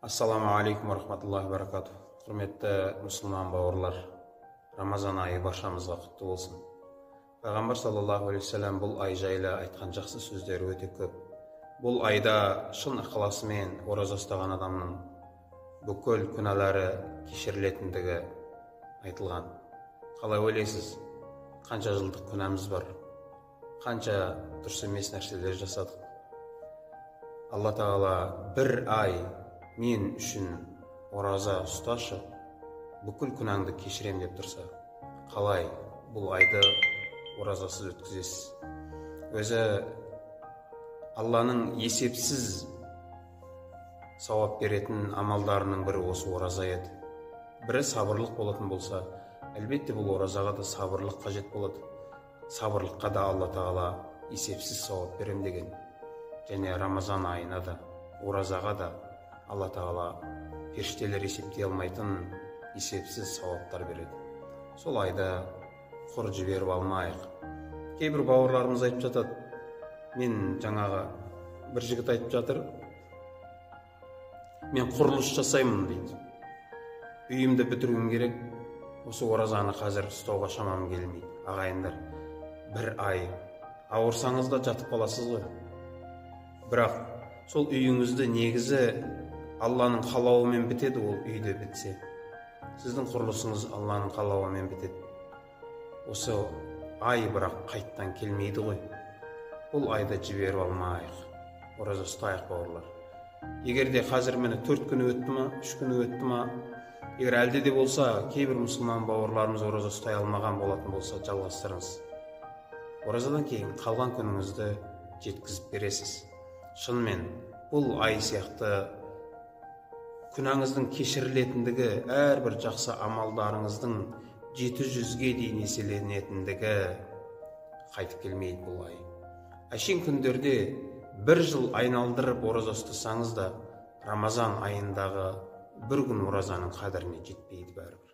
Ассаламу алейкум рахматуллахи баракату. Құрметті мұсылман бауырлар, Рамазан айы баршамызға құтты болсын. Пайғамбар саллаллаху алейхи вассалам бұл ай жайлы айтқан жақсы сөздері өте көп. Бұл айда шын ықыласымен ораза ұстаған адамның бүкіл күнәлары кешірілетіндігі айтылған. Қалай ойлайсыз? Қанша жылдық күнәміз бар? Қанша дұрыс емес нәрселер жасадық? Алла тағала бір ай мен үшін ораза ұсташы, бүкіл күнәңді кешірем деп тұрса, қалай бұл айды оразасыз өткізесіз? Өзі Алланың есепсіз сауап беретін амалдарының бірі осы ораза еді. Бірі сабырлық болатын болса, әлбетте бұл оразаға да сабырлық қажет болады. Сабырлыққа да Алла тағала есепсіз сауап берем деген. Және Рамазан айына да, оразаға да Алла тағала періштелер есептей алмайтын есепсіз сауаптар береді. Сол айда құр жіберіп алмайық. Кейбір бауырларымыз айтып жатады, мен жаңағы бір жігіт айтып жатыр, мен құрылыс жасаймын дейді. Үйімді бітіруім керек, осы оразаны қазір ұстауға шамам келмейді. Ағайындар, бір ай ауырсаңыз да жатып қаласыз ғой. Бірақ сол үйіңізді негізі Алланың қалауымен бітеді, ол үйде бітсе. Сіздің құрылысыңыз Алланың қалауымен бітеді. Осы ай бірақ қайттан келмейді ғой. Бұл айды жіберіп алмайық. Ораза ұстайық бауырлар. Егер де қазір мені 4 күні өтті ма, 3 күні өтті ма, егер әлде де болса, кейбір мұсылман бауырларымыз ораза ұстай алмаған болатын болса, жалғастырыңыз. Оразадан кейін қалған күніңізді жеткізіп бересіз. Шынымен, бұл ай сияқты күнәңіздің кешірілетіндігі, әрбір жақсы амалдарыңыздың 700-ге дейін еселенетіндігі қайтып келмейді бұл ай. Әшейін күндерде бір жыл айналдырып ораза ұстасаңыз да, Рамазан айындағы бір күн оразаның қадіріне жетпейді бәрібір.